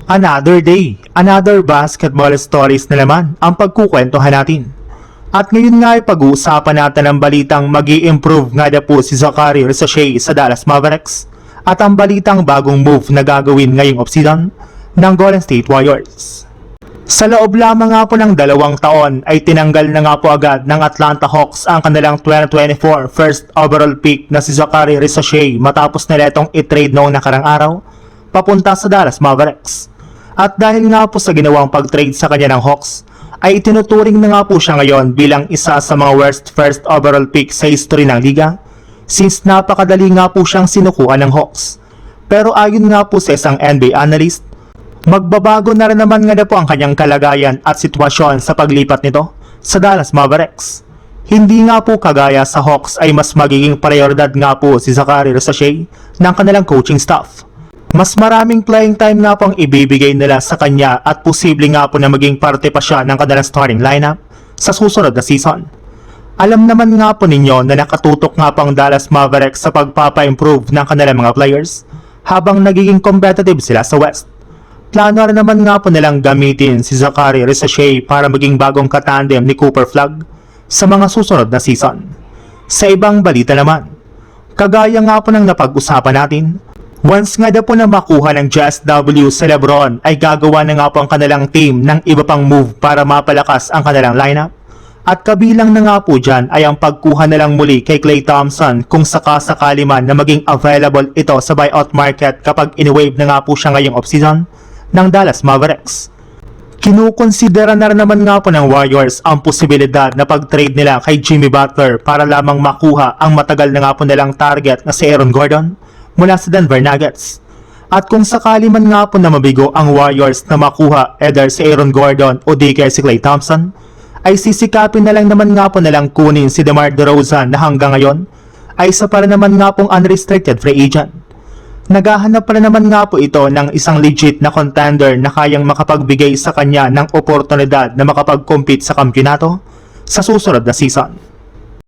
Another day, another basketball stories na naman ang pagkukwentuhan natin. At ngayon nga ay pag-uusapan natin ang balitang mag-i-improve nga na po si Zaccharie Risacher sa Dallas Mavericks at ang balitang bagong move na gagawin ngayong offseason ng Golden State Warriors. Sa loob lamang nga po ng 2 taon ay tinanggal na nga po agad ng Atlanta Hawks ang kanilang 2024 first overall pick na si Zaccharie Risacher matapos nila itong i-trade noong nakarang araw papunta sa Dallas Mavericks. At dahil nga po sa ginawang pag-trade sa kanya ng Hawks, ay itinuturing na nga po siya ngayon bilang isa sa mga worst first overall pick sa history ng liga, since napakadali nga po siyang sinukuha ng Hawks. Pero ayon nga po sa isang NBA analyst, magbabago na rin naman nga na po ang kanyang kalagayan at sitwasyon sa paglipat nito sa Dallas Mavericks. Hindi nga po kagaya sa Hawks ay mas magiging prioridad nga po si Zaccharie Risacher ng kanilang coaching staff. Mas maraming playing time nga po ang ibibigay nila sa kanya at posible nga po na maging parte pa siya ng kanilang starting lineup sa susunod na season. Alam naman nga po ninyo na nakatutok nga po ang Dallas Mavericks sa pagpapa-improve ng kanilang mga players habang nagiging competitive sila sa West. Plano rin naman nga po nilang gamitin si Zaccharie Risacher para maging bagong katandem ni Cooper Flagg sa mga susunod na season. Sa ibang balita naman, kagaya nga po ng napag-usapan natin, once nga na po na makuha ng JSW sa Lebron ay gagawa na nga po ang kanilang team ng iba pang move para mapalakas ang kanilang lineup. At kabilang na nga po dyan ay ang pagkuha na lang muli kay Klay Thompson kung sakasakali man na maging available ito sa buyout market kapag in-wave na nga po siya ngayong offseason ng Dallas Mavericks. Kinukonsidera na rin naman nga po ng Warriors ang posibilidad na pag-trade nila kay Jimmy Butler para lamang makuha ang matagal na nga po nilang target na si Aaron Gordon mula sa Denver Nuggets. At kung sakali man nga po na mabigo ang Warriors na makuha either si Aaron Gordon o di kaya si Klay Thompson, ay sisikapin na lang naman nga po nalang kunin si DeMar DeRozan na hanggang ngayon ay isa pa rin naman nga pong unrestricted free agent. Naghahanap pa rin naman nga po ito ng isang legit na contender na kayang makapagbigay sa kanya ng oportunidad na makapag-compete sa kampyonato sa susunod na season.